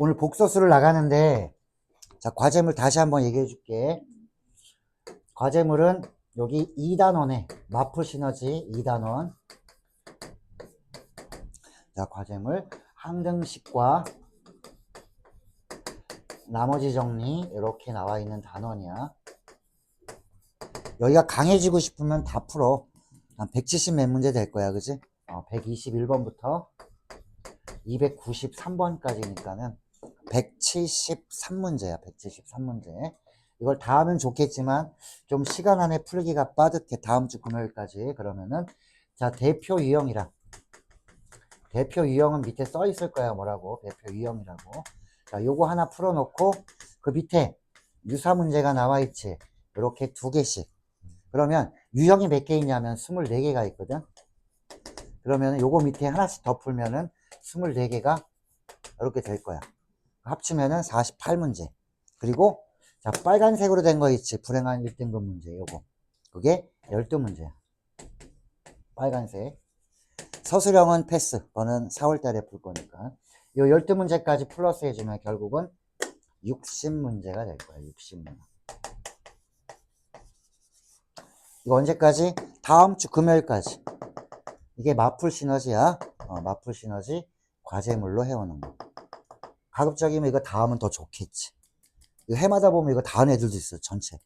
오늘 복소수를 나가는데, 자, 과제물 다시 한번 얘기해 줄게. 과제물은 여기 2단원에 마프 시너지 2단원. 자, 과제물 항등식과 나머지 정리 이렇게 나와 있는 단원이야. 여기가 강해지고 싶으면 다 풀어. 한 170 몇 문제 될 거야, 그지? 121번부터 293번까지니까는 173문제야, 173문제. 이걸 다 하면 좋겠지만 좀 시간 안에 풀기가 빠듯해. 다음 주 금요일까지. 그러면은 자, 대표 유형이라. 대표 유형은 밑에 써 있을 거야. 뭐라고? 대표 유형이라고. 자, 요거 하나 풀어놓고 그 밑에 유사 문제가 나와 있지. 이렇게 2개씩. 그러면 유형이 몇 개 있냐면 24개가 있거든. 그러면 요거 밑에 하나씩 더 풀면은 24개가 이렇게 될 거야. 합치면은 48문제. 그리고 자, 빨간색으로 된 거 있지. 불행한 1등급 문제. 요거. 그게 12문제야. 빨간색. 서술형은 패스. 너는 4월 달에 풀 거니까. 요 12문제까지 플러스 해주면 결국은 60문제가 될 거야. 60문제. 이거 언제까지? 다음 주 금요일까지. 이게 마풀 시너지야. 마풀 시너지 과제물로 해오는 거. 가급적이면 이거 다 하면 더 좋겠지. 이거 해마다 보면 이거 다 하는 애들도 있어. 전체.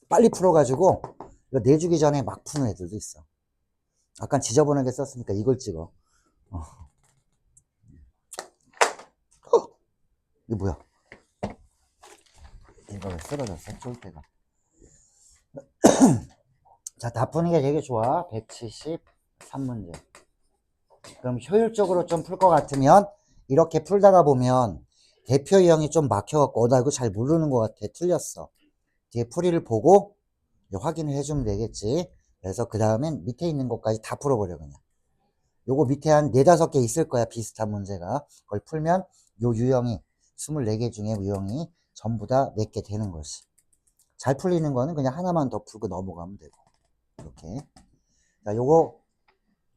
빨리 풀어가지고 이거 내주기 전에 막 푸는 애들도 있어. 아까 지저분하게 썼으니까 이걸 찍어. 이게 뭐야? 이거 왜 쓰러졌어? 쫄 때가. 자, 다 푸는 게 되게 좋아. 173문제. 그럼 효율적으로 좀 풀 것 같으면 이렇게 풀다가 보면 대표 유형이 좀 막혀갖고 나 이거 잘 모르는 것 같아. 틀렸어. 뒤에 풀이를 보고 확인을 해주면 되겠지. 그래서 그 다음엔 밑에 있는 것까지 다 풀어버려 그냥. 요거 밑에 한 4, 5개 있을 거야. 비슷한 문제가. 그걸 풀면 요 유형이 24개 중에 유형이 전부 다 몇 개 되는 것이. 잘 풀리는 거는 그냥 하나만 더 풀고 넘어가면 되고. 이렇게. 자, 요거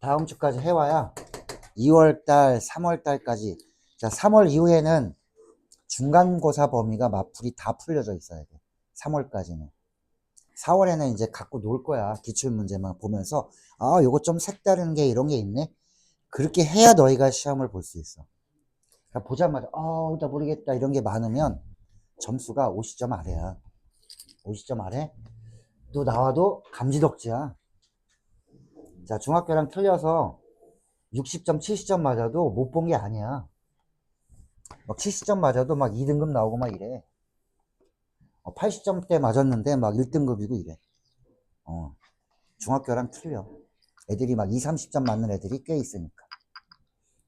다음 주까지 해와야 2월달, 3월달까지. 자, 3월 이후에는 중간고사 범위가 마풀이 다 풀려져 있어야 돼. 3월까지는. 4월에는 이제 갖고 놀 거야. 기출문제만 보면서 아, 요거 좀 색다른 게 이런 게 있네. 그렇게 해야 너희가 시험을 볼 수 있어. 그러니까 보자마자 나 모르겠다 이런 게 많으면 점수가 50점 아래야. 50점 아래? 또 나와도 감지덕지야. 자, 중학교랑 틀려서 60점, 70점 맞아도 못 본 게 아니야. 막 70점 맞아도 막 2등급 나오고 막 이래. 80점대 맞았는데 막 1등급이고 이래. 중학교랑 틀려. 애들이 막 2, 30점 맞는 애들이 꽤 있으니까.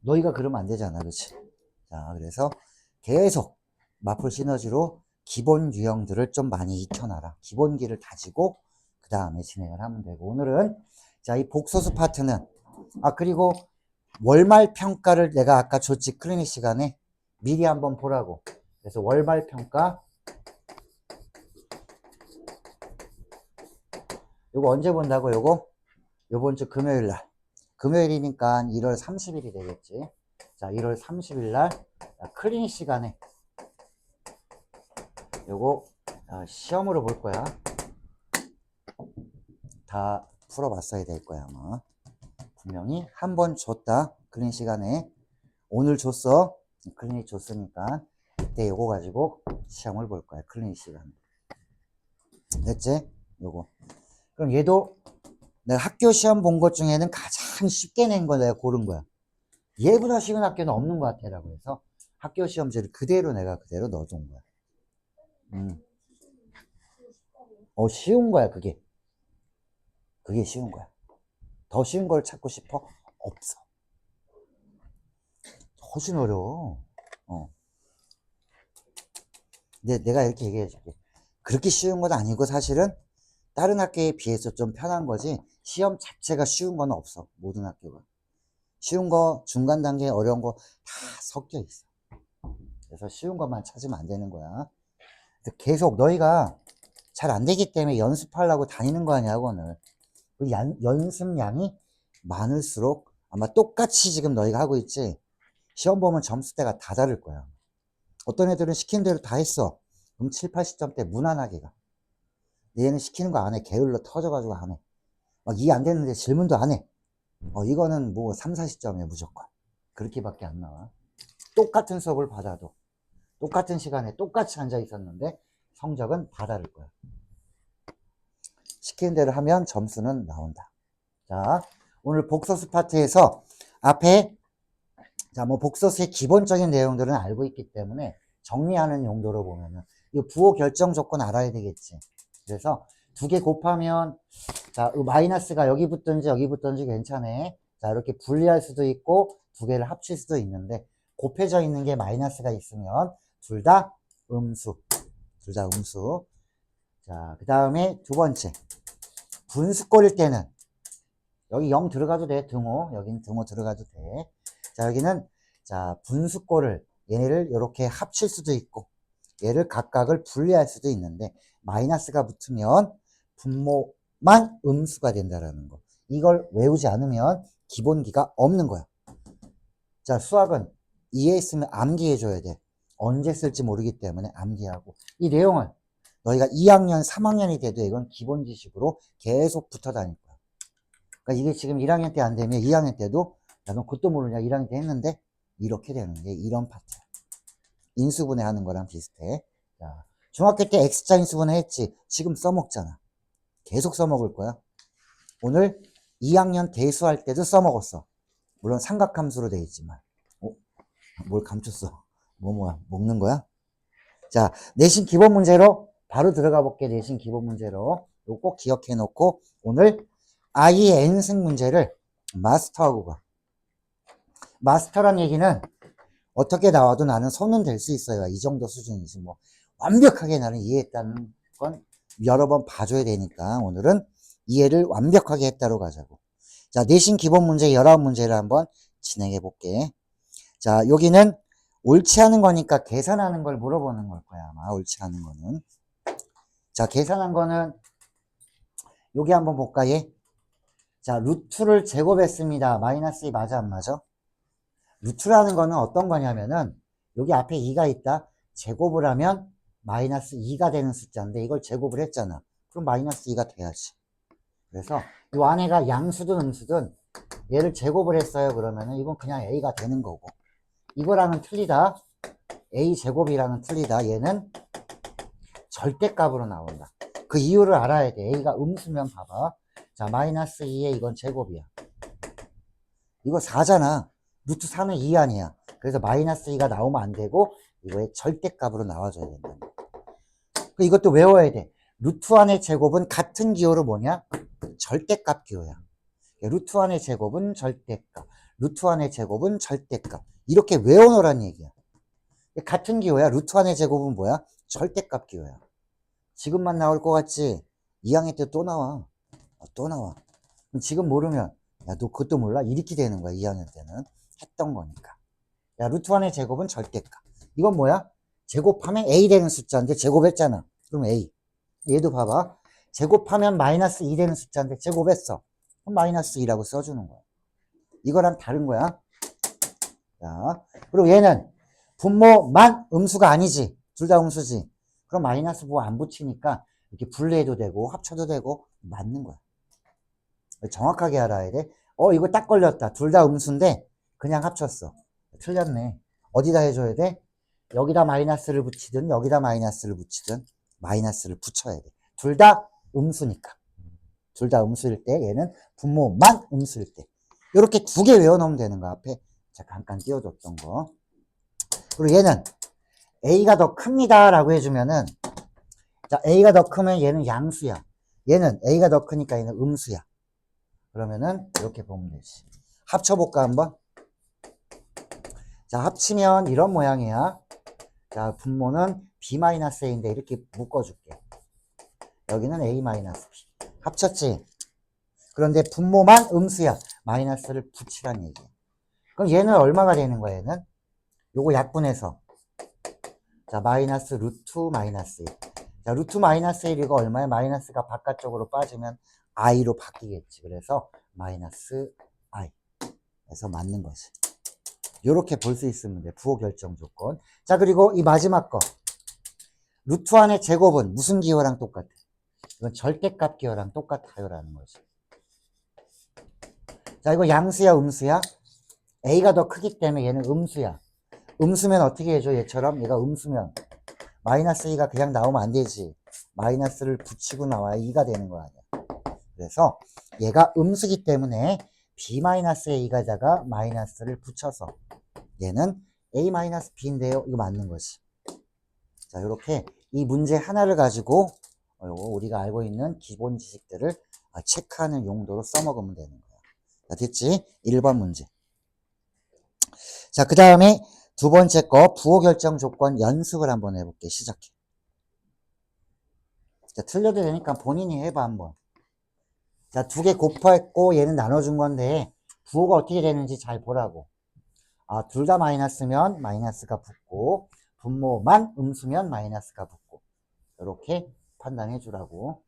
너희가 그러면 안 되잖아. 그치? 자, 그래서 계속 마플 시너지로 기본 유형들을 좀 많이 익혀놔라. 기본기를 다지고 그 다음에 진행을 하면 되고. 오늘은 자, 이 복소수 파트는 그리고 월말 평가를 내가 아까 줬지. 클리닉 시간에 미리 한번 보라고. 그래서 월말 평가 요거 언제 본다고? 요거 요번 주 금요일 날. 금요일이니까 1월 30일이 되겠지. 자, 1월 30일 날 클리닉 시간에 요거 시험으로 볼 거야. 다 풀어봤어야 될 거야 아마. 분명히 한 번 줬다. 클리닉 시간에 오늘 줬어. 클리닉 줬으니까 그때 요거 가지고 시험을 볼 거야. 클리닉 시간에. 됐지? 요거. 그럼 얘도 내가 학교 시험 본 것 중에는 가장 쉽게 낸 거 내가 고른 거야. 얘보다 쉬운 학교는 없는 것 같아라고 해서 학교 시험지를 그대로 내가 그대로 넣어둔 거야. 쉬운 거야 그게. 그게 쉬운 거야. 더 쉬운 걸 찾고 싶어? 없어. 훨씬 어려워. 근데 내가 이렇게 얘기해 줄게. 그렇게 쉬운 건 아니고 사실은 다른 학교에 비해서 좀 편한 거지 시험 자체가 쉬운 건 없어. 모든 학교가. 쉬운 거, 중간 단계 어려운 거 다 섞여 있어. 그래서 쉬운 것만 찾으면 안 되는 거야. 계속 너희가 잘 안 되기 때문에 연습하려고 다니는 거 아니야, 학원을. 그 연습량이 많을수록 아마 똑같이 지금 너희가 하고 있지. 시험 보면 점수대가 다 다를 거야. 어떤 애들은 시키는 대로 다 했어. 그럼 7, 80점대 무난하게 가. 얘는 시키는 거 안 해. 게을러 터져가지고 안 해. 막 이해 안 되는데 질문도 안 해. 이거는 뭐 3, 40점이야 무조건. 그렇게밖에 안 나와. 똑같은 수업을 받아도 똑같은 시간에 똑같이 앉아 있었는데 성적은 다 다를 거야. 시키는 대로 하면 점수는 나온다. 자, 오늘 복소수 파트에서 앞에 뭐 복소수의 기본적인 내용들은 알고 있기 때문에 정리하는 용도로 보면은 이 부호 결정 조건 알아야 되겠지. 그래서 두 개 곱하면 자, 마이너스가 여기 붙든지 여기 붙든지 괜찮아. 자, 이렇게 분리할 수도 있고 두 개를 합칠 수도 있는데 곱해져 있는 게 마이너스가 있으면 둘 다 음수. 둘 다 음수. 자, 그 다음에 두 번째. 분수꼴일 때는 여기 0 들어가도 돼. 등호. 여기는 등호 들어가도 돼. 자, 여기는 자, 분수꼴을 얘를 이렇게 합칠 수도 있고 얘를 각각을 분리할 수도 있는데 마이너스가 붙으면 분모만 음수가 된다라는 거. 이걸 외우지 않으면 기본기가 없는 거야. 자, 수학은 이해했으면 암기해줘야 돼. 언제 쓸지 모르기 때문에 암기하고 이 내용을 너희가 2학년, 3학년이 돼도 이건 기본 지식으로 계속 붙어 다닐 거야. 그러니까 이게 지금 1학년 때 안 되면 2학년 때도 야, 너 그것도 모르냐? 1학년 때 했는데 이렇게 되는 게 이런 파트야. 인수분해 하는 거랑 비슷해. 자, 중학교 때 X자 인수분해 했지. 지금 써먹잖아. 계속 써먹을 거야. 오늘 2학년 대수할 때도 써먹었어. 물론 삼각함수로 돼 있지만. 뭘 감췄어? 뭐야? 먹는 거야? 자, 내신 기본 문제로 바로 들어가 볼게. 내신 기본 문제로. 이거 꼭 기억해 놓고 오늘 IN승 문제를 마스터하고 가. 마스터란 얘기는 어떻게 나와도 나는 손은 될 수 있어요. 이 정도 수준이지. 뭐 완벽하게 나는 이해했다는 건 여러 번 봐줘야 되니까 오늘은 이해를 완벽하게 했다로 가자고. 자, 내신 기본 문제 19문제를 한번 진행해 볼게. 자, 여기는 옳지 않은 거니까 계산하는 걸 물어보는 걸 거야, 아마. 옳지 않은 거는. 자, 계산한 거는 여기 한번 볼까, 얘? 자, 루트를 제곱했습니다. 마이너스 2 맞아, 안 맞아? 루트라는 거는 어떤 거냐면은 여기 앞에 2가 있다. 제곱을 하면 마이너스 2가 되는 숫자인데 이걸 제곱을 했잖아. 그럼 마이너스 2가 돼야지. 그래서 이 안에가 양수든 음수든 얘를 제곱을 했어요. 그러면은 이건 그냥 A가 되는 거고. 이거랑은 틀리다. A 제곱이랑은 틀리다. 얘는 절대값으로 나온다. 그 이유를 알아야 돼. A가 음수면 봐봐. 자, 마이너스 2에 이건 제곱이야. 이거 4잖아. 루트 4는 2 아니야. 그래서 마이너스 2가 나오면 안 되고 이거의 절대값으로 나와줘야 된다. 이것도 외워야 돼. 루트 1의 제곱은 같은 기호로 뭐냐? 절대값 기호야. 루트 1의 제곱은 절대값. 루트 1의 제곱은 절대값. 이렇게 외워놓으란 얘기야. 같은 기호야. 루트 1의 제곱은 뭐야? 절대값 기호야. 지금만 나올 것 같지? 2학년 때 또 나와. 또 나와. 그럼 지금 모르면 야, 너 그것도 몰라? 이렇게 되는 거야. 2학년 때는. 했던 거니까. 야, 루트 1의 제곱은 절대값. 이건 뭐야? 제곱하면 A 되는 숫자인데 제곱했잖아. 그럼 A. 얘도 봐봐. 제곱하면 마이너스 2 되는 숫자인데 제곱했어. 그럼 마이너스 2라고 써주는 거야. 이거랑 다른 거야. 자, 그리고 얘는 분모만 음수가 아니지. 둘 다 음수지. 그럼 마이너스 뭐 안 붙이니까 이렇게 분리해도 되고 합쳐도 되고 맞는 거야. 정확하게 알아야 돼. 이거 딱 걸렸다. 둘 다 음수인데 그냥 합쳤어. 틀렸네. 어디다 해줘야 돼? 여기다 마이너스를 붙이든 여기다 마이너스를 붙이든 마이너스를 붙여야 돼. 둘 다 음수니까. 둘 다 음수일 때 얘는 분모만 음수일 때. 이렇게 두 개 외워놓으면 되는 거. 앞에 잠깐 띄워줬던 거. 그리고 얘는 A가 더 큽니다 라고 해주면은 자, A가 더 크면 얘는 양수야. 얘는 A가 더 크니까 얘는 음수야. 그러면은 이렇게 보면 되지. 합쳐볼까 한번? 자, 합치면 이런 모양이야. 자, 분모는 B-A인데 이렇게 묶어줄게. 여기는 A-B. 합쳤지? 그런데 분모만 음수야. 마이너스를 붙이란 얘기야. 그럼 얘는 얼마가 되는 거야, 얘는? 요거 약분해서. 자, 마이너스 루트 마이너스 1. 자, 루트 마이너스 1 이거 얼마야? 마이너스가 바깥쪽으로 빠지면 i로 바뀌겠지. 그래서 마이너스 i. 그래서 맞는 거지. 요렇게 볼 수 있으면 돼. 부호 결정 조건. 자, 그리고 이 마지막 거. 루트 안의 제곱은 무슨 기호랑 똑같아? 이건 절대값 기호랑 똑같아요라는 거지. 자, 이거 양수야, 음수야? A가 더 크기 때문에 얘는 음수야. 음수면 어떻게 해줘? 얘처럼 얘가 음수면 마이너스 2가 그냥 나오면 안 되지. 마이너스를 붙이고 나와야 2가 되는 거 아니야. 그래서 얘가 음수기 때문에 B-A가다가 마이너스를 붙여서 얘는 A-B인데요. 이거 맞는 거지. 자, 이렇게 이 문제 하나를 가지고 요거 우리가 알고 있는 기본 지식들을 체크하는 용도로 써먹으면 되는 거야. 자, 됐지? 1번 문제. 자, 그 다음에 두 번째 거 부호 결정 조건 연습을 한번 해볼게. 시작해. 자, 틀려도 되니까 본인이 해봐 한번. 자, 두 개 곱했고 얘는 나눠준 건데 부호가 어떻게 되는지 잘 보라고. 둘 다 마이너스면 마이너스가 붙고 분모만 음수면 마이너스가 붙고 이렇게 판단해 주라고.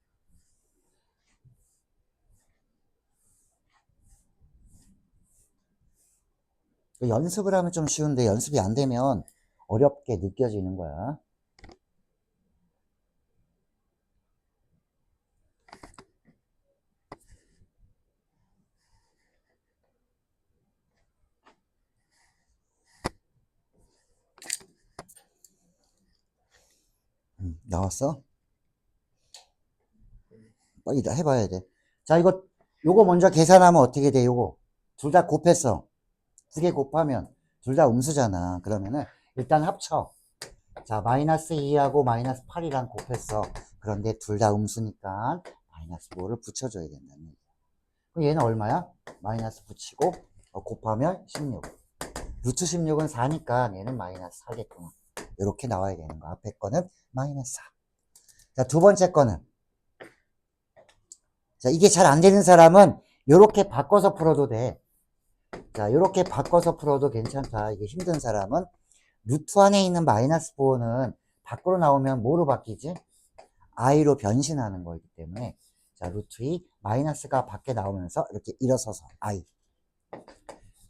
연습을 하면 좀 쉬운데 연습이 안 되면 어렵게 느껴지는 거야. 나왔어? 빨리 다 해봐야 돼. 자, 요거 먼저 계산하면 어떻게 돼, 요거? 둘 다 곱했어. 두 개 곱하면 둘 다 음수잖아. 그러면은 일단 합쳐. 자, 마이너스 2하고 마이너스 8이랑 곱했어. 그런데 둘 다 음수니까 마이너스 5를 붙여줘야 된다는 얘기야. 그럼 얘는 얼마야? 마이너스 붙이고 곱하면 16. 루트 16은 4니까 얘는 마이너스 4겠구나. 이렇게 나와야 되는 거. 앞에 거는 마이너스 4. 자, 두 번째 거는 자, 이게 잘 안 되는 사람은 이렇게 바꿔서 풀어도 돼. 자, 이렇게 바꿔서 풀어도 괜찮다. 이게 힘든 사람은 루트 안에 있는 마이너스 4는 밖으로 나오면 뭐로 바뀌지? i로 변신하는 거기 때문에 자, 루트 2 마이너스가 밖에 나오면서 이렇게 일어서서 i.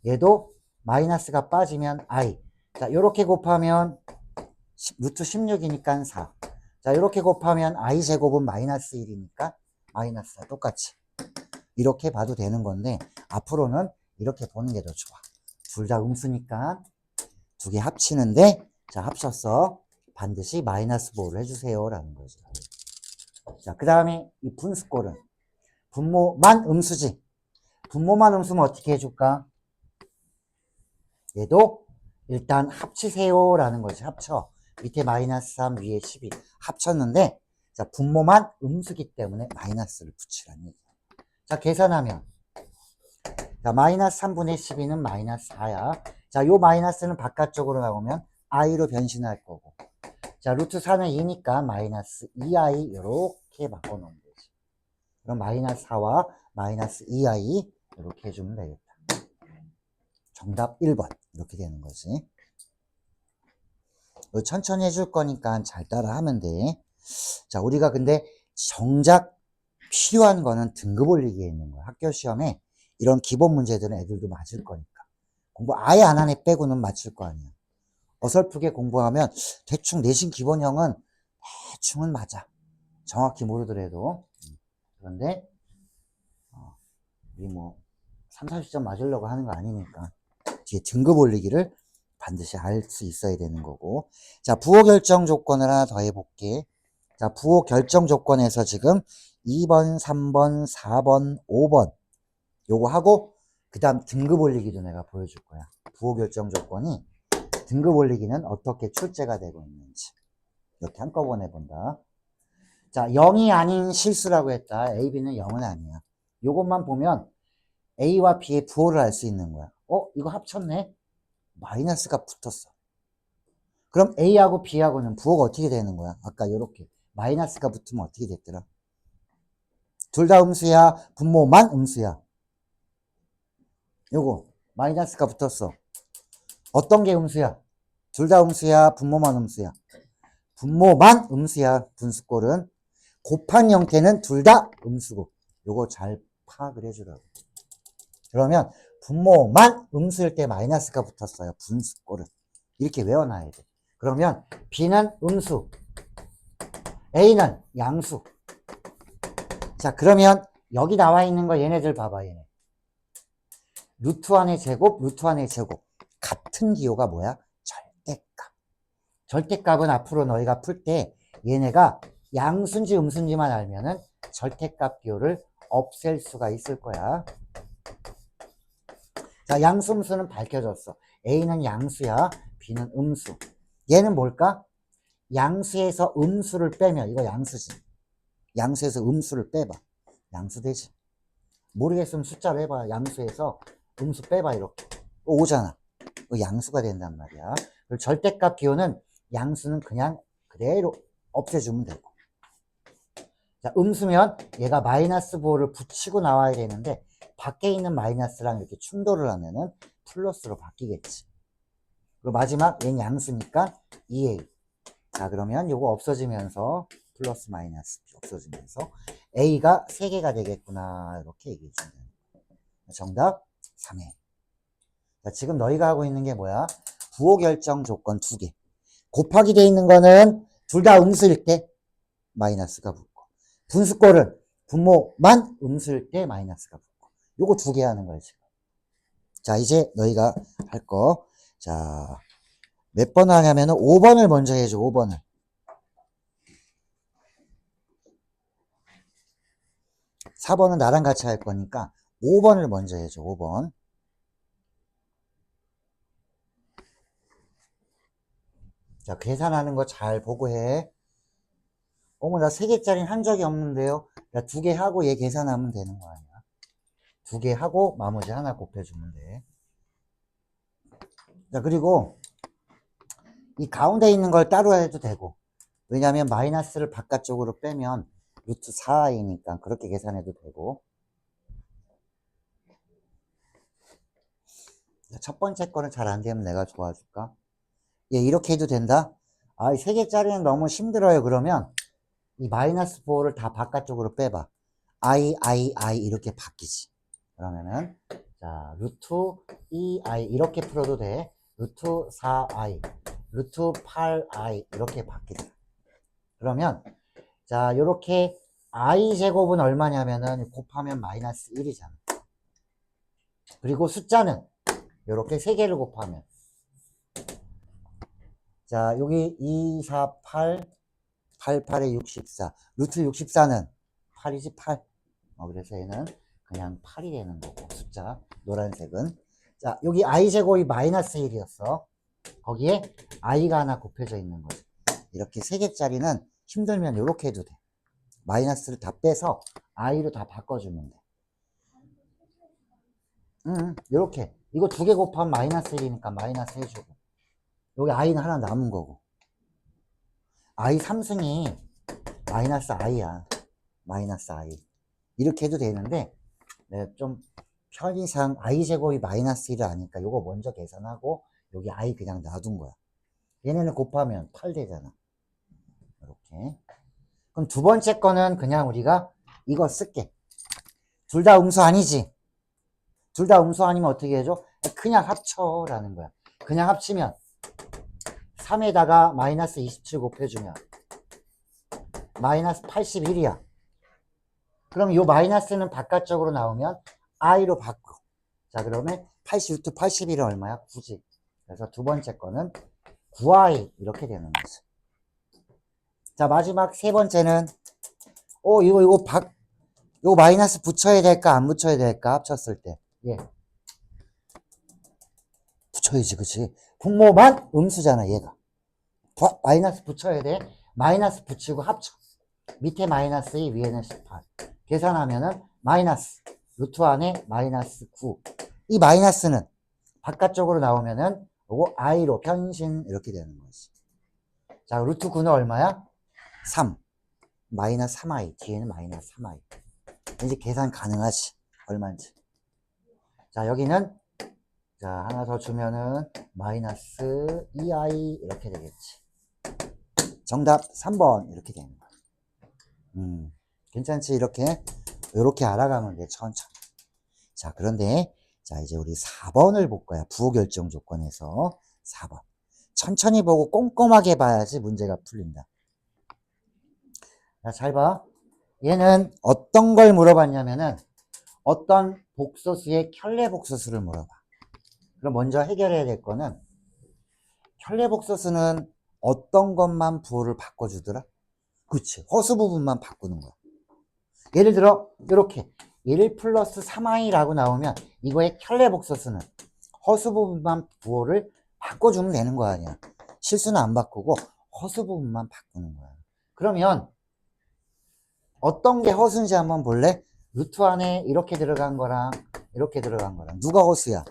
얘도 마이너스가 빠지면 i. 자, 이렇게 곱하면 루트 16이니까 4. 자, 이렇게 곱하면 i 제곱은 마이너스 1이니까 마이너스가 똑같이 이렇게 봐도 되는 건데 앞으로는 이렇게 보는 게 더 좋아. 둘 다 음수니까 두 개 합치는데 자, 합쳤어. 반드시 마이너스 5를 해주세요 라는 거죠. 자, 그 다음에 이 분수꼴은 분모만 음수지. 분모만 음수면 어떻게 해줄까? 얘도 일단 합치세요 라는 거지. 합쳐. 밑에 마이너스 3 위에 12 합쳤는데 자, 분모만 음수기 때문에 마이너스를 붙이라는 얘기야. 자, 계산하면 자, 마이너스 3분의 12는 마이너스 4야. 자, 요 마이너스는 바깥쪽으로 나오면 i로 변신할 거고. 자, 루트 4는 2니까 마이너스 2i 이렇게 바꿔놓으면 되지. 그럼 마이너스 4와 마이너스 2i 이렇게 해주면 되겠다. 정답 1번 이렇게 되는 거지. 천천히 해줄 거니까 잘 따라 하면 돼. 자, 우리가 근데 정작 필요한 거는 등급 올리기에 있는 거야. 학교 시험에 이런 기본 문제들은 애들도 맞을 거니까. 공부 아예 안 한 애 빼고는 맞출 거 아니야. 어설프게 공부하면 대충 내신 기본형은 대충은 맞아. 정확히 모르더라도. 그런데 우리 뭐 3, 40점 맞으려고 하는 거 아니니까 뒤에 등급 올리기를 반드시 알 수 있어야 되는 거고. 자, 부호 결정 조건을 하나 더 해볼게. 자, 부호 결정 조건에서 지금 2번, 3번, 4번, 5번 요거 하고 그 다음 등급 올리기도 내가 보여줄 거야. 부호 결정 조건이 등급 올리기는 어떻게 출제가 되고 있는지 이렇게 한꺼번에 본다. 자, 0이 아닌 실수라고 했다. A, B는 0은 아니야. 요것만 보면 A와 B의 부호를 알 수 있는 거야. 이거 합쳤네? 마이너스가 붙었어. 그럼 A하고 B하고는 부호가 어떻게 되는 거야? 아까 요렇게 마이너스가 붙으면 어떻게 됐더라? 둘 다 음수야? 분모만 음수야? 요거 마이너스가 붙었어. 어떤 게 음수야? 둘 다 음수야? 분모만 음수야? 분모만 음수야. 분수꼴은 곱한 형태는 둘 다 음수고 요거 잘 파악을 해주라고. 그러면 분모만 음수일 때 마이너스가 붙었어요. 분수꼴은. 이렇게 외워놔야 돼. 그러면 B는 음수, A는 양수. 자, 그러면 여기 나와 있는 거 얘네들 봐봐, 얘네. 루트 1의 제곱, 루트 1의 제곱. 같은 기호가 뭐야? 절대값. 절대값은 앞으로 너희가 풀 때 얘네가 양수인지 음수인지만 알면은 절대값 기호를 없앨 수가 있을 거야. 자, 양수, 음수는 밝혀졌어. A는 양수야, B는 음수. 얘는 뭘까? 양수에서 음수를 빼면, 이거 양수지. 양수에서 음수를 빼봐. 양수 되지. 모르겠으면 숫자로 해봐. 양수에서 음수 빼봐, 이렇게. 5잖아. 이거 양수가 된단 말이야. 그리고 절대값 기호는 양수는 그냥 그대로 없애주면 되고. 자, 음수면 얘가 마이너스 부호를 붙이고 나와야 되는데 밖에 있는 마이너스랑 이렇게 충돌을 하면은 플러스로 바뀌겠지. 그리고 마지막 얘는 양수니까 2a. 자, 그러면 요거 없어지면서 플러스 마이너스 없어지면서 a가 3개가 되겠구나. 이렇게 얘기해 주면 돼요. 정답 3회. 자, 지금 너희가 하고 있는 게 뭐야? 부호 결정 조건 2개. 곱하기 돼 있는 거는 둘 다 음수일 때 마이너스가 붙고, 분수꼴은 분모만 음수일 때 마이너스가 붙고, 요거 2개 하는 거예요, 지금. 자, 이제 너희가 할 거. 자, 몇 번 하냐면은 5번을 먼저 해줘, 5번을. 4번은 나랑 같이 할 거니까 5번을 먼저 해줘, 5번. 자, 계산하는 거 잘 보고 해. 어머, 나 3개짜리는 한 적이 없는데요. 나 2개 하고 얘 계산하면 되는 거 아니야? 2개 하고 나머지 하나 곱해주면 돼. 자, 그리고 이 가운데 있는 걸 따로 해도 되고, 왜냐면 마이너스를 바깥쪽으로 빼면 루트 4i니까 그렇게 계산해도 되고. 자, 첫 번째 거는 잘 안 되면 내가 도와줄까? 얘 이렇게 해도 된다? 아, 이 3개짜리는 너무 힘들어요. 그러면 이 마이너스 부호를 다 바깥쪽으로 빼봐. I 이렇게 바뀌지. 그러면은 자, 루트 2i 이렇게 풀어도 돼. 루트 4i, 루트 8i 이렇게 바뀌자. 그러면 자, 요렇게 i 제곱은 얼마냐면은 곱하면 마이너스 1이잖아. 그리고 숫자는 요렇게 3개를 곱하면 자, 여기 2, 4, 8, 88에 64. 루트 64는 8이지, 8. 그래서 얘는 그냥 8이 되는 거고, 숫자, 노란색은. 자, 여기 i제곱이 마이너스 1이었어. 거기에 i가 하나 곱해져 있는 거지. 이렇게 3개짜리는 힘들면 이렇게 해도 돼. 마이너스를 다 빼서 i로 다 바꿔주면 돼. 이렇게. 이거 2개 곱하면 마이너스 1이니까 마이너스 해주고. 여기 i는 하나 남은 거고. i 3승이 마이너스 i야. 마이너스 i. 이렇게 해도 되는데, 내가 좀 편의상 i제곱이 마이너스 1을 아니까 요거 먼저 계산하고, 여기 i 그냥 놔둔 거야. 얘네는 곱하면 8 되잖아. 이렇게. 그럼 두 번째 거는 그냥 우리가 이거 쓸게. 둘 다 음수 아니지? 둘 다 음수 아니면 어떻게 해줘? 그냥 합쳐라는 거야. 그냥 합치면 3에다가 마이너스 27 곱해주면 마이너스 81이야. 그럼 요 마이너스는 바깥쪽으로 나오면 i로 바꿔. 자, 그러면 80루트 81은 얼마야? 9지. 그래서 두 번째 거는 9i 이렇게 되는 거지. 자, 마지막 세 번째는 이거 마이너스 붙여야 될까 안 붙여야 될까 합쳤을 때. 예. 붙여야지, 그치? 분모만 음수잖아, 얘가. 마이너스 붙여야 돼. 마이너스 붙이고 합쳐. 밑에 마이너스 2, 위에는 18. 계산하면은 마이너스 루트 안에 마이너스 9. 이 마이너스는 바깥쪽으로 나오면은 요거 i로 변신 이렇게 되는 거지. 자, 루트 9는 얼마야? 3. 마이너스 3i. 뒤에는 마이너스 3i. 이제 계산 가능하지. 얼마인지. 자, 여기는 자, 하나 더 주면은 마이너스 2i 이렇게 되겠지. 정답 3번 이렇게 되는 거야. 괜찮지? 이렇게 알아가면 돼, 천천히. 자, 그런데 자, 이제 우리 4번을 볼 거야. 부호 결정 조건에서 4번. 천천히 보고 꼼꼼하게 봐야지 문제가 풀린다. 자, 잘 봐. 얘는 어떤 걸 물어봤냐면은 어떤 복소수의 켤레 복소수를 물어봐. 그럼 먼저 해결해야 될 거는 켤레 복소수는 어떤 것만 부호를 바꿔주더라? 그치. 허수 부분만 바꾸는 거야. 예를 들어 이렇게 1 플러스 3i라고 나오면 이거의 켤레 복소수는 허수 부분만 부호를 바꿔주면 되는 거 아니야. 실수는 안 바꾸고 허수 부분만 바꾸는 거야. 그러면 어떤 게 허수인지 한번 볼래? 루트 안에 이렇게 들어간 거랑 이렇게 들어간 거랑 누가 허수야?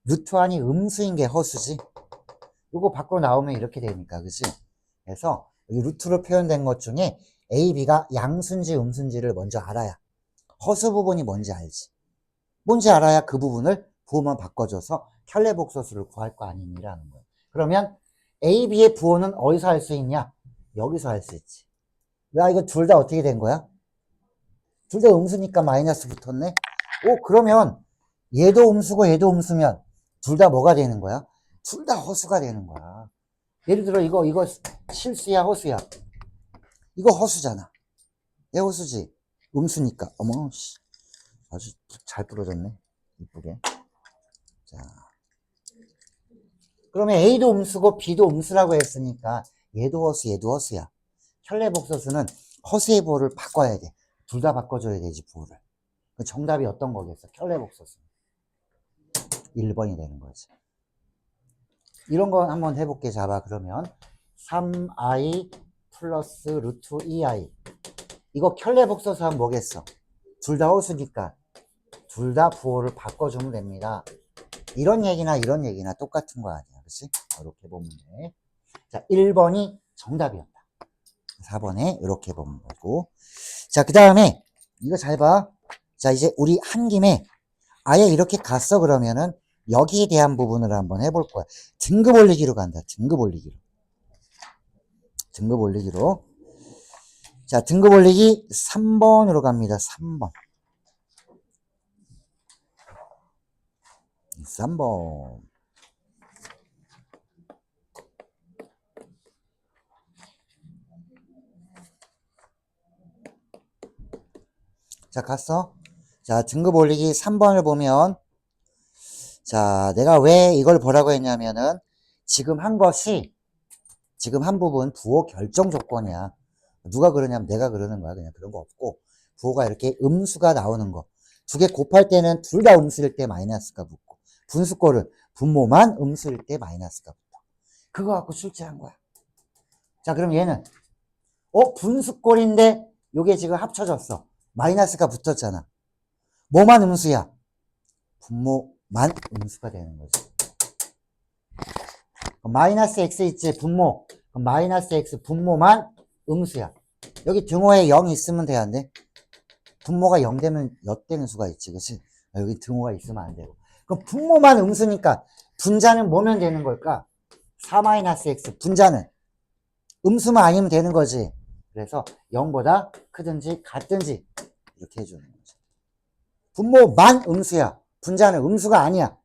루트 안이 음수인 게 허수지. 이거 밖으로 나오면 이렇게 되니까, 그치? 그래서 여기 루트로 표현된 것 중에 A, B가 양수인지 음수인지를 먼저 알아야 허수 부분이 뭔지 알지. 뭔지 알아야 그 부분을 부호만 바꿔줘서 켤레 복소수를 구할 거 아니니라는 거야. 그러면 A, B의 부호는 어디서 할 수 있냐? 여기서 할 수 있지. 야, 이거 둘 다 어떻게 된 거야? 둘 다 음수니까 마이너스 붙었네? 오, 그러면 얘도 음수고 얘도 음수면 둘 다 뭐가 되는 거야? 둘 다 허수가 되는 거야. 예를 들어 이거 실수야 허수야? 이거 허수잖아. 얘 허수지? 음수니까. 어머, 씨. 아주 잘 부러졌네. 이쁘게. 자. 그러면 A도 음수고 B도 음수라고 했으니까 얘도 허수, 얘도 허수야. 켤레 복소수는 허수의 부호를 바꿔야 돼. 둘 다 바꿔줘야 되지, 부호를. 그 정답이 어떤 거겠어? 켤레 복소수. 1번이 되는 거지. 이런 거 한번 해볼게. 잡아. 그러면 3i 플러스 루트 2i. 이거 켤레 복소수 하면 뭐겠어? 둘 다 허수니까 둘 다 부호를 바꿔주면 됩니다. 이런 얘기나 이런 얘기나 똑같은 거 아니야. 그치? 이렇게 보면 돼. 자, 1번이 정답이었다. 4번에 이렇게 보면 되고. 자, 그 다음에 이거 잘 봐. 자, 이제 우리 한 김에 아예 이렇게 갔어. 그러면은 여기에 대한 부분을 한번 해볼 거야. 등급 올리기로 간다. 등급 올리기로. 등급 올리기로. 자, 등급 올리기 3번으로 갑니다. 3번. 3번. 자, 갔어. 자, 등급 올리기 3번을 보면, 자, 내가 왜 이걸 보라고 했냐면은, 지금 한 것이, 지금 한 부분 부호 결정 조건이야. 누가 그러냐면 내가 그러는 거야. 그냥 그런 거 없고, 부호가 이렇게 음수가 나오는 거. 두 개 곱할 때는 둘 다 음수일 때 마이너스가 붙고, 분수꼴은 분모만 음수일 때 마이너스가 붙어. 그거 갖고 출제한 거야. 자, 그럼 얘는, 분수꼴인데, 요게 지금 합쳐졌어. 마이너스가 붙었잖아. 뭐만 음수야? 분모만 음수가 되는 거지. 마이너스 x 있지, 분모. 마이너스 x 분모만 음수야. 여기 등호에 0 있으면 돼, 안 돼? 분모가 0 되면 엿되는 수가 있지, 그치? 여기 등호가 있으면 안 되고. 그럼 분모만 음수니까 분자는 뭐면 되는 걸까? 4-x. 분자는 음수만 아니면 되는 거지. 그래서 0보다 크든지 같든지 이렇게 해주는 거지. 분모만 음수야. 분자는 음수가 아니야.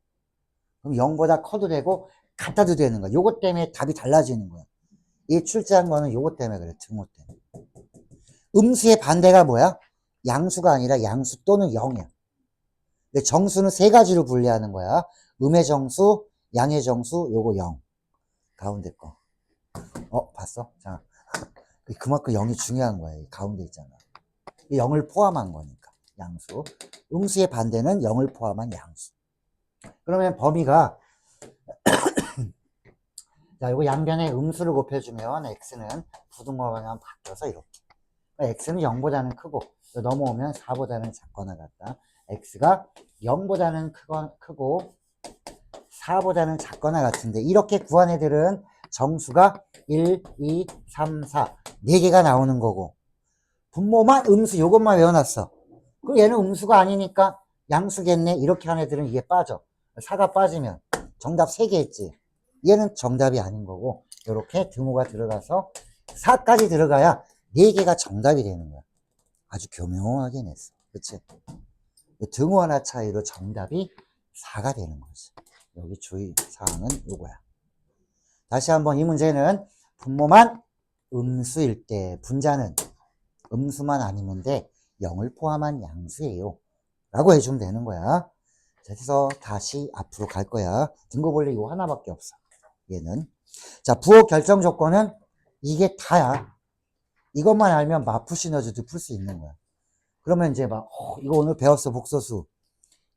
그럼 0보다 커도 되고 같아도 되는 거야. 요것 때문에 답이 달라지는 거야. 이 출제한 거는 요것 때문에 그래. 등호 때문에. 음수의 반대가 뭐야? 양수가 아니라 양수 또는 0이야. 정수는 세 가지로 분리하는 거야. 음의 정수, 양의 정수, 요거 0. 가운데 거. 봤어? 자, 그만큼 0이 중요한 거야. 이 가운데 있잖아. 이 0을 포함한 거니까. 양수. 음수의 반대는 0을 포함한 양수. 그러면 범위가 자, 요거 양변에 음수를 곱해주면 x는 부등호가 바뀌어서 이렇게. x는 0보다는 크고 넘어오면 4보다는 작거나 같다. x가 0보다는 크고 4보다는 작거나 같은데 이렇게 구한 애들은 정수가 1, 2, 3, 4 4개가 나오는 거고 분모만 음수 요것만 외워놨어. 그럼 얘는 음수가 아니니까 양수겠네. 이렇게 한 애들은 이게 빠져. 4가 빠지면 정답 3개 했지. 얘는 정답이 아닌 거고 이렇게 등호가 들어가서 4까지 들어가야 4개가 정답이 되는 거야. 아주 교묘하게 냈어. 그치? 등호 하나 차이로 정답이 4가 되는 거지. 여기 주의사항은 요거야. 다시 한번 이 문제는 분모만 음수일 때 분자는 음수만 아니면 돼 0을 포함한 양수예요 라고 해주면 되는 거야. 자, 그래서 다시 앞으로 갈 거야. 등급 원래 요 하나밖에 없어. 얘는. 자, 부호 결정 조건은 이게 다야. 이것만 알면 마프 시너지도 풀 수 있는 거야. 그러면 이제 막 이거 오늘 배웠어 복소수.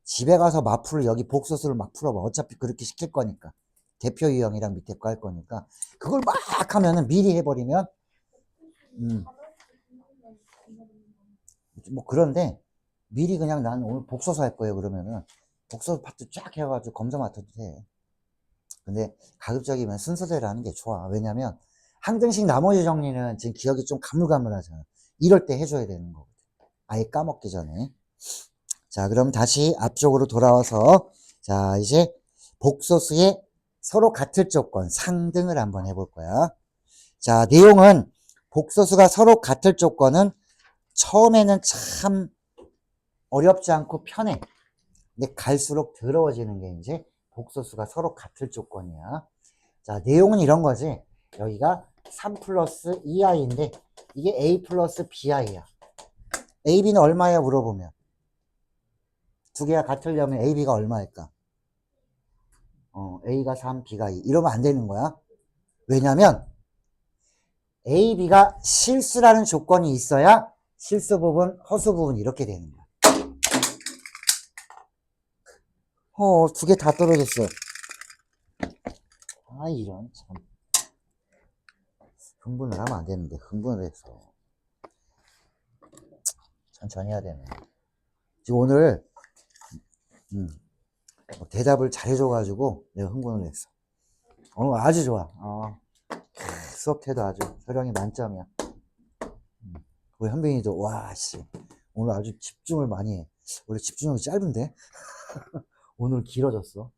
집에 가서 마프를 여기 복소수를 막 풀어봐. 어차피 그렇게 시킬 거니까. 대표 유형이랑 밑에 거 할 거니까. 그걸 막 하면은 미리 해버리면 뭐 그런데 미리 그냥 난 오늘 복소수 할 거예요 그러면은 복소수 파트 쫙 해가지고 검사 맡아도 돼. 근데 가급적이면 순서대로 하는 게 좋아. 왜냐면 항등식 나머지 정리는 지금 기억이 좀 가물가물하잖아. 이럴 때 해줘야 되는 거거든. 아예 까먹기 전에. 자, 그럼 다시 앞쪽으로 돌아와서 자, 이제 복소수의 서로 같을 조건 상등을 한번 해볼 거야. 자, 내용은 복소수가 서로 같을 조건은 처음에는 참 어렵지 않고 편해. 근데 갈수록 더러워지는 게 이제 복소수가 서로 같을 조건이야. 자, 내용은 이런 거지. 여기가 3 플러스 2i인데 이게 a 플러스 bi야. a, b는 얼마야 물어보면 두 개가 같으려면 a, b가 얼마일까? a가 3, b가 2 이러면 안 되는 거야. 왜냐면 a, b가 실수라는 조건이 있어야 실수 부분, 허수 부분 이렇게 되는 거야. 두 개 다 떨어졌어. 아, 이런 참. 흥분을 하면 안 되는데 흥분을 했어. 천천히 해야 되네. 지금 오늘 대답을 잘해줘가지고 내가 흥분을 했어. 오늘 아주 좋아. 수업 태도 아주 서령이 만점이야. 우리 현빈이도 와씨 오늘 아주 집중을 많이 해. 원래 집중력이 짧은데 오늘 길어졌어.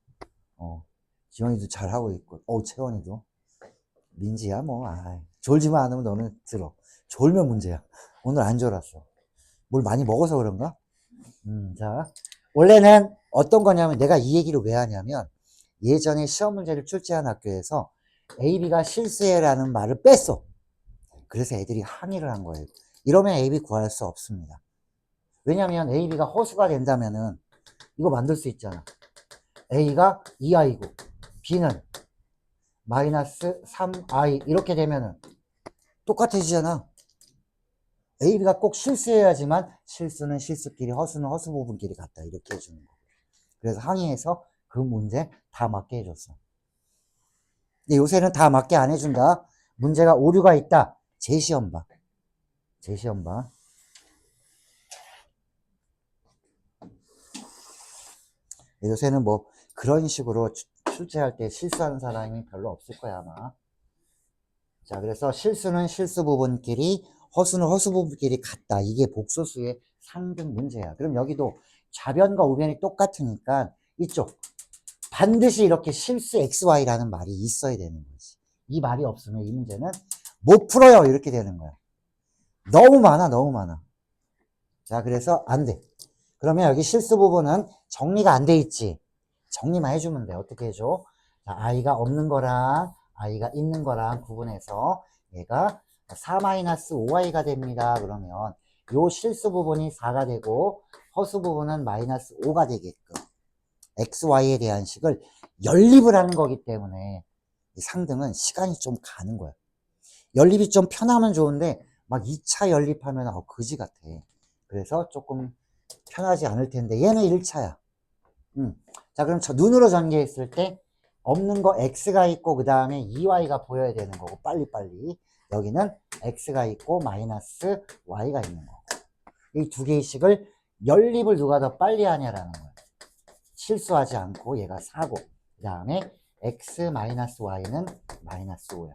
지원이도 잘하고 있고 채원이도 민지야 뭐 졸지만 않으면 너는 들어. 졸면 문제야. 오늘 안 졸았어. 뭘 많이 먹어서 그런가? 자, 원래는 어떤 거냐면 내가 이 얘기를 왜 하냐면 예전에 시험 문제를 출제한 학교에서 A, B가 실수해라는 말을 뺐어. 그래서 애들이 항의를 한 거예요. 이러면 A, B 구할 수 없습니다. 왜냐면 A, B가 허수가 된다면은 이거 만들 수 있잖아. A가 2i고 B는 마이너스 3i 이렇게 되면은 똑같아지잖아. A, B가 꼭 실수해야지만 실수는 실수끼리 허수는 허수 부분끼리 같다 이렇게 해주는 거. 그래서 항의해서 그 문제 다 맞게 해줬어. 근데 요새는 다 맞게 안 해준다. 문제가 오류가 있다. 재시험 봐. 재시험 봐. 요새는 뭐 그런 식으로 출제할 때 실수하는 사람이 별로 없을 거야 아마. 자, 그래서 실수는 실수 부분끼리 허수는 허수 부분끼리 같다. 이게 복소수의 상등 문제야. 그럼 여기도 좌변과 우변이 똑같으니까 이쪽 반드시 이렇게 실수 XY라는 말이 있어야 되는 거지. 이 말이 없으면 이 문제는 못 풀어요. 이렇게 되는 거야. 너무 많아, 너무 많아. 자, 그래서 안 돼. 그러면 여기 실수 부분은 정리가 안 돼 있지. 정리만 해주면 돼. 어떻게 해줘? 자, i가 없는 거랑 i가 있는 거랑 구분해서 얘가 4-5i가 됩니다. 그러면 요 실수 부분이 4가 되고 허수 부분은 마이너스 5가 되게끔 xy에 대한 식을 연립을 하는 거기 때문에 이 상등은 시간이 좀 가는 거야. 연립이 좀 편하면 좋은데 막 2차 연립하면 그지 같아. 그래서 조금 편하지 않을 텐데 얘는 1차야. 자, 그럼 눈으로 전개했을 때 없는 거 x가 있고 그 다음에 2y가 보여야 되는 거고 빨리빨리 여기는 x가 있고 마이너스 y가 있는 거고 이 두 개의 식을 연립을 누가 더 빨리 하냐라는 거야. 실수하지 않고 얘가 4고 그 다음에 x 마이너스 y는 마이너스 5야.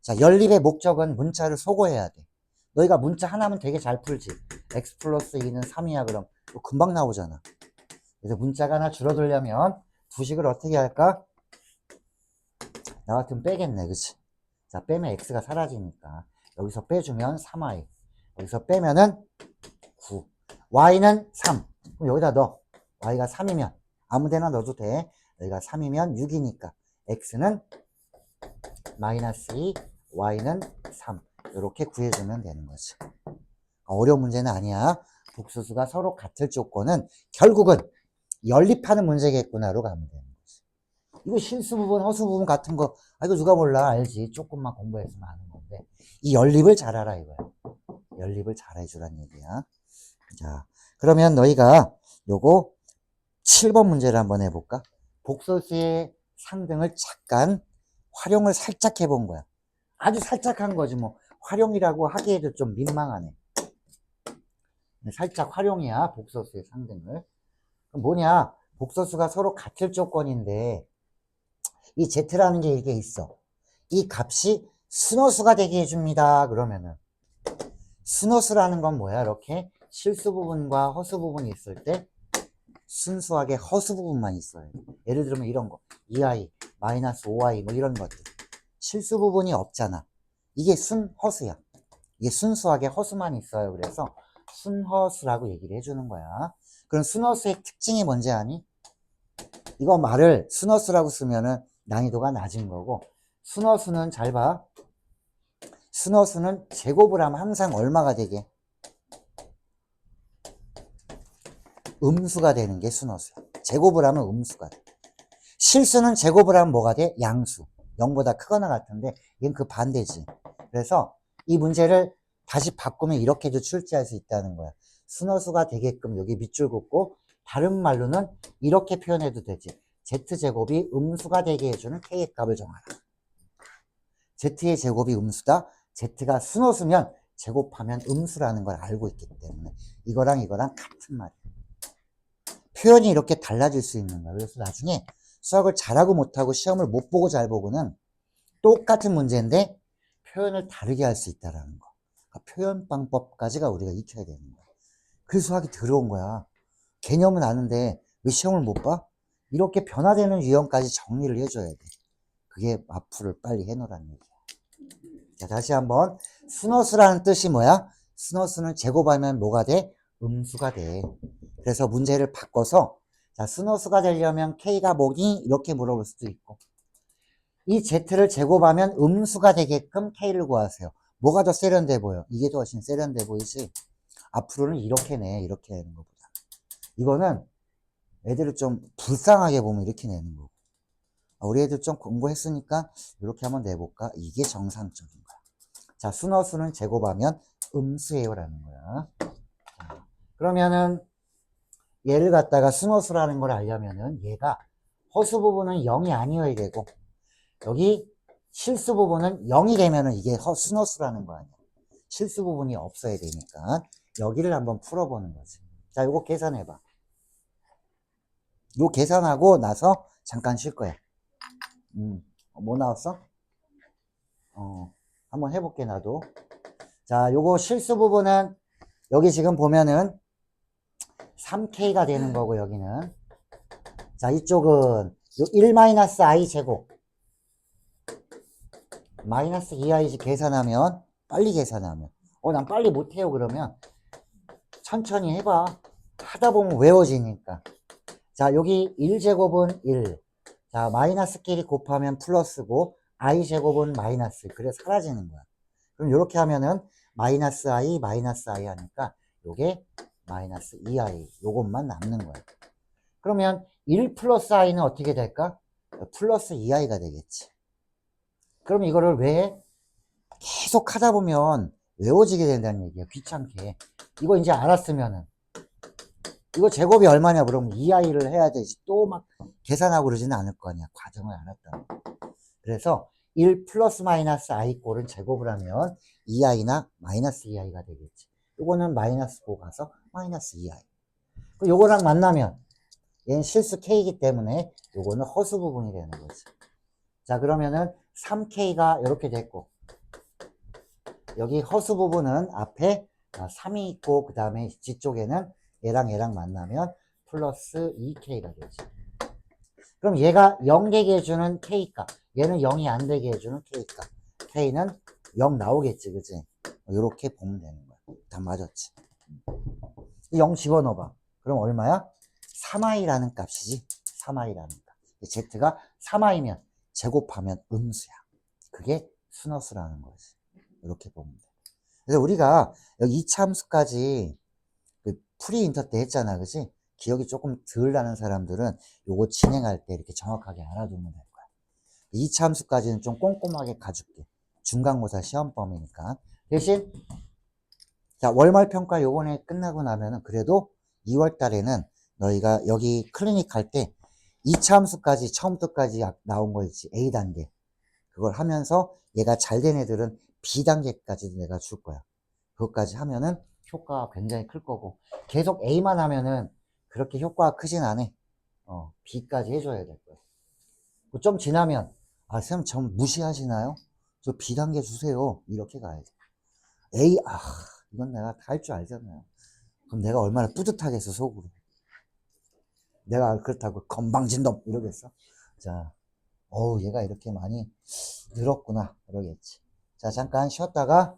자, 연립의 목적은 문자를 소거해야 돼. 너희가 문자 하나면 되게 잘 풀지. x 플러스 2는 3이야 그럼 금방 나오잖아. 그래서 문자가 하나 줄어들려면 두 식을 어떻게 할까? 나 같으면 빼겠네, 그치? 자, 빼면 x가 사라지니까 여기서 빼주면 3y 여기서 빼면은 9 y는 3 그럼 여기다 넣어. y가 3이면 아무 데나 넣어도 돼. 여기가 3이면 6이니까 x는 마이너스 2, y는 3. 이렇게 구해주면 되는 거지. 어려운 문제는 아니야. 복소수가 서로 같을 조건은 결국은 연립하는 문제겠구나로 가면 되는 거지. 이거 실수 부분, 허수 부분 같은 거, 이거 누가 몰라? 알지. 조금만 공부했으면 아는 건데. 이 연립을 잘 알아, 이거야. 연립을 잘 해주란 얘기야. 자, 그러면 너희가 요거 7번 문제를 한번 해볼까? 복소수의 상등을 잠깐 활용을 살짝 해본 거야. 아주 살짝 한 거지, 뭐. 활용이라고 하기에도 좀 민망하네. 살짝 활용이야, 복소수의 상등을. 그럼 뭐냐? 복소수가 서로 같을 조건인데, 이 z라는 게 이게 있어. 이 값이 순호수가 되게 해줍니다. 그러면은. 순호수라는 건 뭐야? 이렇게 실수 부분과 허수 부분이 있을 때 순수하게 허수 부분만 있어요. 예를 들면 이런 거. 2i, 마이너스 5i 뭐 이런 것들. 실수 부분이 없잖아. 이게 순허수야. 이게 순수하게 허수만 있어요. 그래서 순허수라고 얘기를 해주는 거야. 그럼 순허수의 특징이 뭔지 아니? 이거 말을 순허수라고 쓰면은 난이도가 낮은 거고, 순허수는 잘 봐. 순허수는 제곱을 하면 항상 얼마가 되게? 음수가 되는 게 순허수야. 제곱을 하면 음수가 돼. 실수는 제곱을 하면 뭐가 돼? 양수. 0보다 크거나 같은데 얘는 그 반대지. 그래서 이 문제를 다시 바꾸면 이렇게도 출제할 수 있다는 거야. 순허수가 되게끔 여기 밑줄 긋고, 다른 말로는 이렇게 표현해도 되지. z제곱이 음수가 되게 해주는 k의 값을 정하라. z의 제곱이 음수다. z가 순허수면 제곱하면 음수라는 걸 알고 있기 때문에 이거랑 이거랑 같은 말이야. 표현이 이렇게 달라질 수 있는 거야. 그래서 나중에 수학을 잘하고 못하고 시험을 못 보고 잘 보고는 똑같은 문제인데 표현을 다르게 할 수 있다는 거. 그러니까 표현 방법까지가 우리가 익혀야 되는 거야. 그래서 수학이 더러운 거야. 개념은 아는데 왜 시험을 못 봐? 이렇게 변화되는 유형까지 정리를 해줘야 돼. 그게 마풀을 빨리 해놓으라는 얘기야. 자, 다시 한번. 순허수라는 뜻이 뭐야? 순허수는 제곱하면 뭐가 돼? 음수가 돼. 그래서 문제를 바꿔서, 자, 순허수가 되려면 k가 뭐니? 이렇게 물어볼 수도 있고, 이 z를 제곱하면 음수가 되게끔 k를 구하세요. 뭐가 더 세련돼 보여? 이게 더 훨씬 세련돼 보이지? 앞으로는 이렇게 내, 이렇게 내는 것보다. 이거는 애들을 좀 불쌍하게 보면 이렇게 내는 거고. 우리 애들 좀 공부했으니까 이렇게 한번 내볼까? 이게 정상적인 거야. 자, 순허수는 제곱하면 음수예요라는 거야. 자, 그러면은 얘를 갖다가 순허수라는 걸 알려면은 얘가 허수 부분은 0이 아니어야 되고, 여기 실수 부분은 0이 되면은 이게 순허수라는 거 아니야. 실수 부분이 없어야 되니까 여기를 한번 풀어보는 거지. 자, 요거 계산해봐. 요 계산하고 나서 잠깐 쉴 거야. 뭐 나왔어? 한번 해볼게, 나도. 자, 요거 실수 부분은 여기 지금 보면은 3k가 되는 거고, 여기는. 자, 이쪽은 요 1-i 제곱 마이너스 2i 계산하면, 빨리 계산하면, 난 빨리 못해요. 그러면 천천히 해봐. 하다 보면 외워지니까. 자, 여기 1제곱은 1. 자, 마이너스끼리 곱하면 플러스고, i제곱은 마이너스. 그래 사라지는 거야. 그럼 이렇게 하면은 마이너스 i 하니까 요게 마이너스 2i 요것만 남는 거야. 그러면 1 플러스 i는 어떻게 될까? 플러스 2i가 되겠지. 그럼 이거를 왜 계속 하다 보면 외워지게 된다는 얘기야. 귀찮게. 이거 이제 알았으면은, 이거 제곱이 얼마냐 그러면 2i를 해야 되지. 또 막 계산하고 그러지는 않을 거 아니야. 과정을 알았다. 그래서 1 플러스 마이너스 i 꼴은 제곱을 하면 2i나 마이너스 2i가 되겠지. 요거는 마이너스 9 가서 마이너스 2i. 요거랑 만나면 얘는 실수 k이기 때문에 요거는 허수 부분이 되는 거지. 자, 그러면은 3k가 이렇게 됐고, 여기 허수 부분은 앞에 3이 있고, 그 다음에 뒤쪽에는 얘랑 만나면 플러스 2k가 되지. 그럼 얘가 0 되게 해주는 k값, 얘는 0이 안 되게 해주는 k값. k는 0 나오겠지, 그지? 이렇게 보면 되는 거야. 다 맞았지. 0 집어넣어봐. 그럼 얼마야? 3i라는 값이지. 3i라니까. z가 3i면 제곱하면 음수야. 그게 순허수라는 거지. 이렇게 보면 돼. 그래서 우리가 여기 2차 함수까지 그 프리 인터 때 했잖아. 그지? 기억이 조금 덜 나는 사람들은 요거 진행할 때 이렇게 정확하게 알아두면 될 거야. 2차 함수까지는 좀 꼼꼼하게 가줄게. 중간고사 시험 범위니까. 대신 자, 월말 평가 요번에 끝나고 나면은 그래도 2월 달에는 너희가 여기 클리닉 할 때 2차 함수까지 처음부터까지 나온 거 있지. A단계. 그걸 하면서 얘가 잘 된 애들은 B단계까지도 내가 줄 거야. 그것까지 하면은 효과가 굉장히 클 거고 계속 A만 하면은 그렇게 효과가 크진 않아. B까지 해줘야 될 거야. 좀 지나면 아, 선생님 전 무시하시나요? 저 B단계 주세요. 이렇게 가야지. A, 이건 내가 다 할 줄 알잖아요. 그럼 내가 얼마나 뿌듯하겠어, 속으로. 내가 그렇다고 건방진놈 이러겠어. 자, 얘가 이렇게 많이 늘었구나. 이러겠지. 자, 잠깐 쉬었다가